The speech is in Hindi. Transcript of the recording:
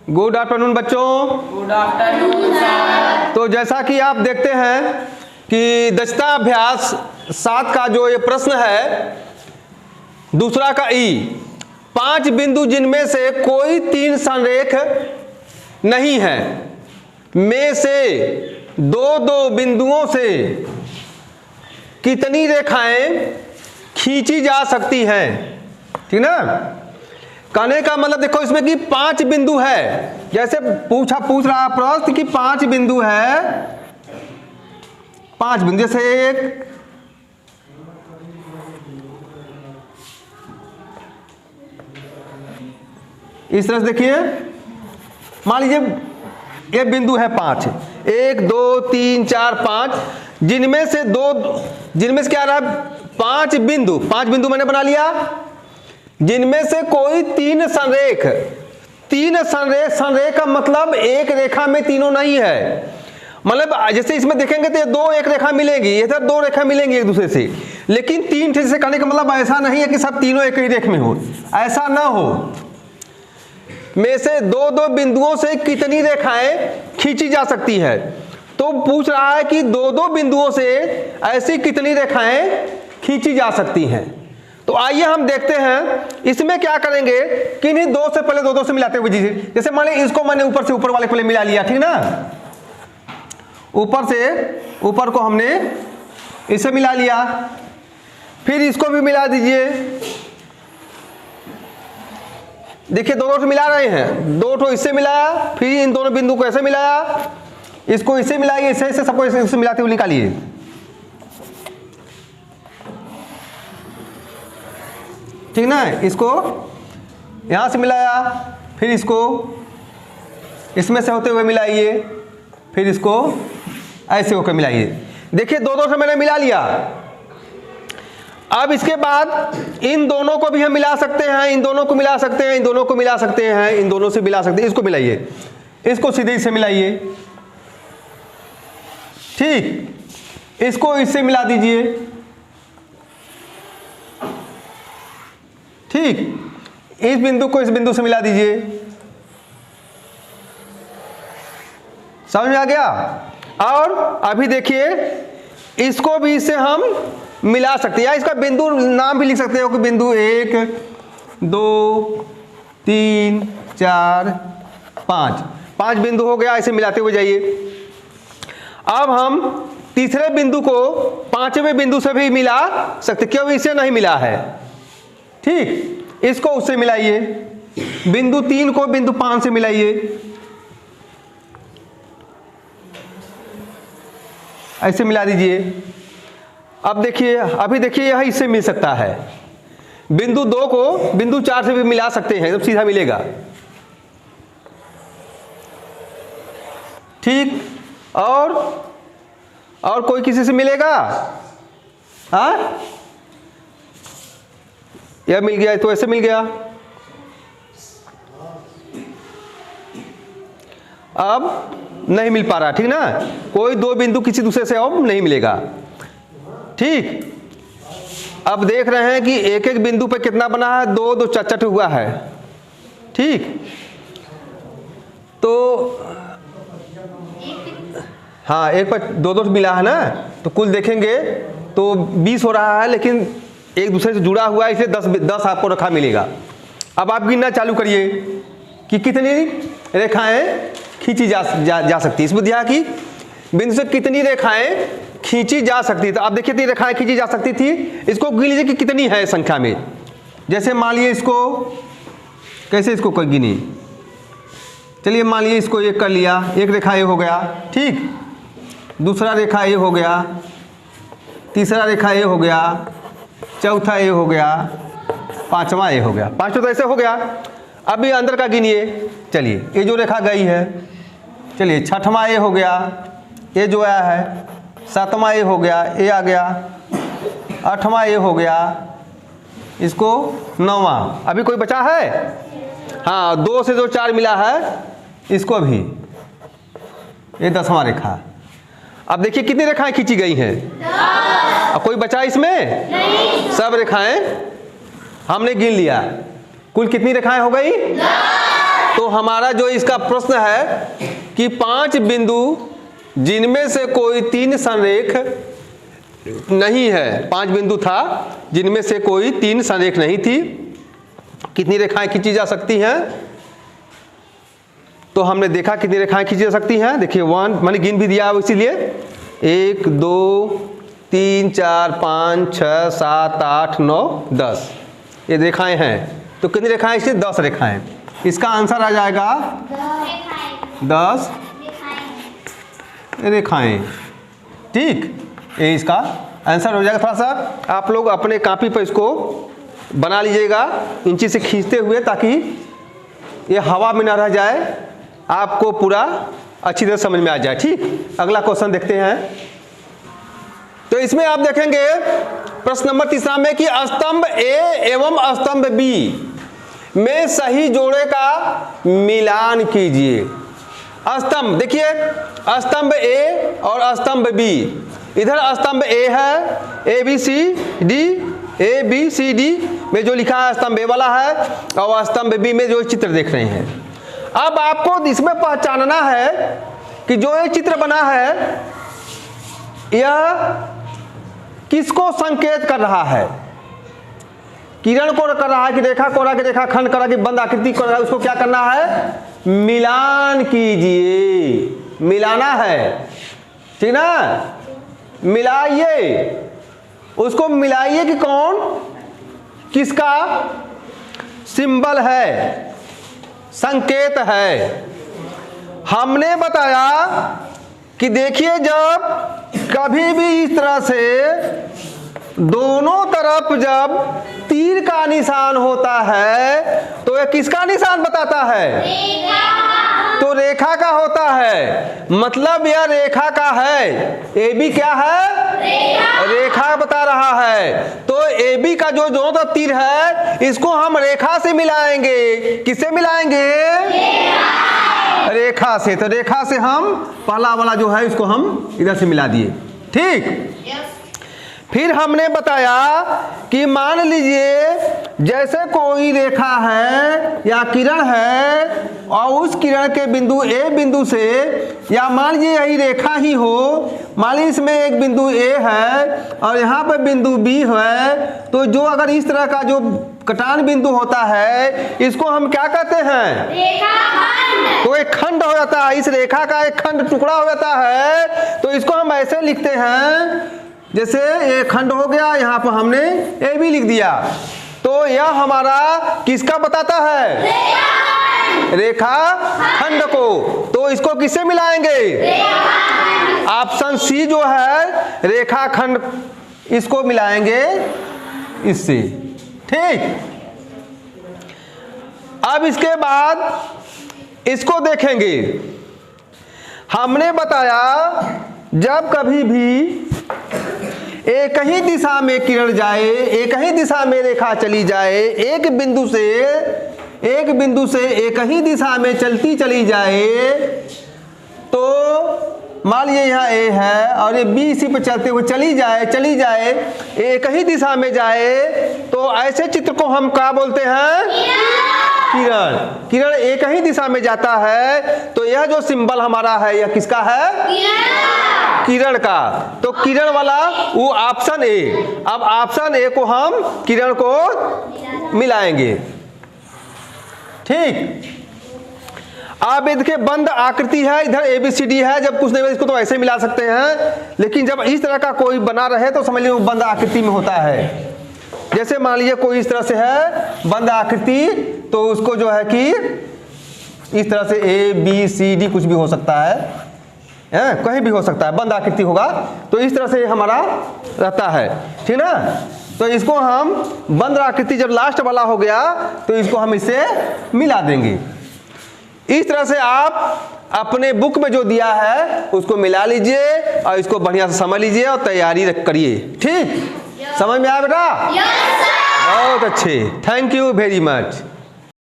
गुड आफ्टरनून बच्चों। Good afternoon sir. तो जैसा कि आप देखते हैं कि दक्षता अभ्यास 7 का जो ये प्रश्न है, दूसरा का ई, 5 बिंदु जिनमें से कोई 3 संरेख नहीं है में से 2-2 बिंदुओं से कितनी रेखाएं खींची जा सकती हैं। ठीक ना। कहने का मतलब देखो इसमें कि 5 बिंदु है, जैसे पूछ रहा प्रश्न कि 5 बिंदु है, 5 बिंदु, जैसे एक इस तरह से देखिए, मान लीजिए ये बिंदु है 5, 1 2 3 4 5, जिनमें से क्या रहा, 5 बिंदु मैंने बना लिया, जिनमें से कोई 3 संरेख, संरेख का मतलब एक रेखा में तीनों नहीं है। मतलब जैसे इसमें देखेंगे तो 2 एक रेखा मिलेंगी, इधर 2 रेखा मिलेंगी एक दूसरे से, लेकिन 3 से कहने का मतलब ऐसा नहीं है कि सब तीनों एक ही रेख में हो, ऐसा ना हो। में से 2-2 बिंदुओं से कितनी रेखाएं खींची जा सकती है। तो पूछ रहा है कि 2-2 बिंदुओं से ऐसी कितनी रेखाएं खींची जा सकती हैं। तो आइए हम देखते हैं इसमें क्या करेंगे कि इन्हीं 2 से पहले 2-2 से मिलाते हुए, जैसे मान लीजिए इसको मैंने ऊपर से ऊपर वाले पहले मिला लिया, ठीक ना, ऊपर से ऊपर को हमने इससे मिला लिया, फिर इसको भी मिला दीजिए। देखिए 2 से मिला रहे हैं, 2 ठो इससे मिलाया, फिर इन दोनों बिंदु को ऐसे मिलाया, इसको इससे मिलाइए, इससे सबको इससे मिलाते हुए निकालिए। ठीक ना, इसको यहां से मिलाया, फिर इसको इसमें से होते हुए मिलाइए, फिर इसको ऐसे होकर मिलाइए। देखिए 2-2 से मैंने मिला लिया। अब इसके बाद इन दोनों को भी हम मिला सकते हैं, इन दोनों को मिला सकते हैं, इन दोनों को मिला सकते हैं, इन दोनों से मिला सकते हैं। इसको मिलाइए, इसको सीधे इससे मिलाइए, ठीक, इसको इससे मिला दीजिए, ठीक, इस बिंदु को इस बिंदु से मिला दीजिए। समझ में आ गया। और अभी देखिए इसको भी इससे हम मिला सकते हैं, या इसका बिंदु नाम भी लिख सकते हो कि बिंदु 1 2 3 4 5 बिंदु हो गया, ऐसे मिलाते हुए जाइए। अब हम तीसरे बिंदु को 5वें बिंदु से भी मिला सकते, क्यों इससे नहीं मिला है, ठीक, इसको उससे मिलाइए, बिंदु 3 को बिंदु 5 से मिलाइए, ऐसे मिला दीजिए। अब देखिए, अभी देखिए यह इससे मिल सकता है, बिंदु 2 को बिंदु 4 से भी मिला सकते हैं, एकदम सीधा मिलेगा, ठीक। और कोई किसी से मिलेगा, हाँ, यह मिल गया तो ऐसे मिल गया। अब नहीं मिल पा रहा, ठीक ना, कोई 2 बिंदु किसी दूसरे से अब नहीं मिलेगा, ठीक। अब देख रहे हैं कि एक एक बिंदु पे कितना बना है, 2-2 चट हुआ है, ठीक। तो हाँ, एक पर 2-2 मिला है ना, तो कुल देखेंगे तो 20 हो रहा है, लेकिन एक दूसरे से जुड़ा हुआ है, इसे 10 आपको रेखा मिलेगा। अब आप गिनना चालू करिए कि कितनी रेखाएं खींची जा सकती है। इस बुद्धिया की बिंदु से कितनी रेखाएं खींची जा सकती है। तो आप देखिए 3 रेखाएं खींची जा सकती थी, इसको गिन लीजिए कि कितनी है संख्या में। जैसे मान लीजिए इसको, कैसे इसको कोई गिनी, चलिए मान लीजिए इसको 1 कर लिया, 1 रेखा ये हो गया, ठीक, दूसरा रेखा ये हो गया, तीसरा रेखा ये हो गया, चौथा ये हो गया, 5वां ये हो गया, 5 तो ऐसे हो गया। अभी अंदर का गिनिए, चलिए ये जो रेखा गई है, चलिए 6वां ये हो गया, ये जो आया है, 7वां ये हो गया, ये आ गया, 8वां ये हो गया, इसको 9वां, अभी कोई बचा है, हाँ, 2 से जो 4 मिला है, इसको भी, ये 10वां रेखा। अब देखिए कितनी रेखाएं खींची गई हैं, अब कोई बचा इसमें नहीं, सब रेखाएं हमने गिन लिया। कुल कितनी रेखाएं हो गई, तो हमारा जो इसका प्रश्न है कि 5 बिंदु जिनमें से कोई 3 संरेख नहीं है, 5 बिंदु था जिनमें से कोई 3 संरेख नहीं थी, कितनी रेखाएं खींची जा सकती हैं? तो हमने देखा कितनी रेखाएं खींची जा सकती हैं। देखिए 1 मैंने गिन भी दिया, इसीलिए 1 2 3 4 5 6 7 8 9 10 ये रेखाएं हैं। तो कितनी रेखाएं? इसलिए 10 रेखाएं। इसका आंसर आ जाएगा 10 रेखाएं। ठीक, ये इसका आंसर हो जाएगा। थोड़ा सा आप लोग अपने कॉपी पर इसको बना लीजिएगा इंची से खींचते हुए, ताकि ये हवा में ना रह जाए, आपको पूरा अच्छी तरह समझ में आ जाए। ठीक, अगला क्वेश्चन देखते हैं। तो इसमें आप देखेंगे प्रश्न नंबर 3 में कि स्तंभ ए एवं स्तंभ बी में सही जोड़े का मिलान कीजिए। स्तंभ देखिए, स्तंभ ए और स्तंभ बी, इधर स्तंभ ए है ए बी सी डी में जो लिखा है स्तंभ ए वाला है, और स्तंभ बी में जो चित्र देख रहे हैं। अब आपको इसमें पहचानना है कि जो ये चित्र बना है यह किसको संकेत कर रहा है? किरण को कर रहा है कि रेखा को, कि रेखा खंड कर रहा है कि बंद आकृति कर रहा है? उसको क्या करना है? मिलान कीजिए, मिलाना है, ठीक ना? मिलाइए, उसको मिलाइए कि कौन किसका सिंबल है, संकेत है। हमने बताया कि देखिए जब कभी भी इस तरह से दोनों तरफ जब तीर का निशान होता है तो यह किसका निशान बताता है? तो रेखा का होता है, मतलब यह रेखा का है। ए बी क्या है? रेखा बता रहा है। तो ए बी का जो दोनों तरफ तीर है इसको हम रेखा से मिलाएंगे। किससे मिलाएंगे? रेखा से। तो रेखा से हम पहला वाला जो है इसको हम इधर से मिला दिए। ठीक, फिर हमने बताया कि मान लीजिए जैसे कोई रेखा है या किरण है और उस किरण के बिंदु ए बिंदु से, या मान लीजिए यही रेखा ही हो, मान लीजिए इसमें एक बिंदु ए है और यहाँ पर बिंदु बी है, तो जो अगर इस तरह का जो कटान बिंदु होता है इसको हम क्या कहते हैं? रेखाखंड। तो एक खंड हो जाता है, इस रेखा का एक खंड टुकड़ा हो जाता है। तो इसको हम ऐसे लिखते हैं, जैसे ये खंड हो गया, यहाँ पर हमने ए बी लिख दिया, तो यह हमारा किसका बताता है? रेखा खंड को। तो इसको किससे मिलाएंगे? ऑप्शन सी जो है रेखा खंड, इसको मिलाएंगे इससे। ठीक, अब इसके बाद इसको देखेंगे। हमने बताया जब कभी भी एक ही दिशा में किरण जाए, एक ही दिशा में रेखा चली जाए, एक बिंदु से एक ही दिशा में चलती चली जाए, तो मान लीजिए यहाँ ए है और ये बी इसी पर चलते हुए चली जाए एक ही दिशा में जाए, तो ऐसे चित्र को हम क्या बोलते हैं? किरण। किरण एक ही दिशा में जाता है, तो यह जो सिंबल हमारा है यह किसका है? किरण का। तो किरण वाला वो ऑप्शन ए। अब ऑप्शन ए को हम किरण को मिलाएंगे। ठीक, अब ये देखिए बंद आकृति है, इधर ABCD है, जब कुछ नहीं हो इसको तो ऐसे मिला सकते हैं, लेकिन जब इस तरह का कोई बना रहे तो समझ लीजिए वो बंद आकृति में होता है। जैसे मान लीजिए कोई इस तरह से है बंद आकृति, तो उसको जो है कि इस तरह से ABCD कुछ भी हो सकता है, कहीं भी हो सकता है, बंद आकृति होगा, तो इस तरह से हमारा रहता है। ठीक ना? तो इसको हम बंद आकृति जब लास्ट वाला हो गया तो इसको हम इससे मिला देंगे। इस तरह से आप अपने बुक में जो दिया है उसको मिला लीजिए और इसको बढ़िया से समझ लीजिए और तैयारी करिए। ठीक, समझ में आया बेटा? बहुत अच्छे, थैंक यू वेरी मच।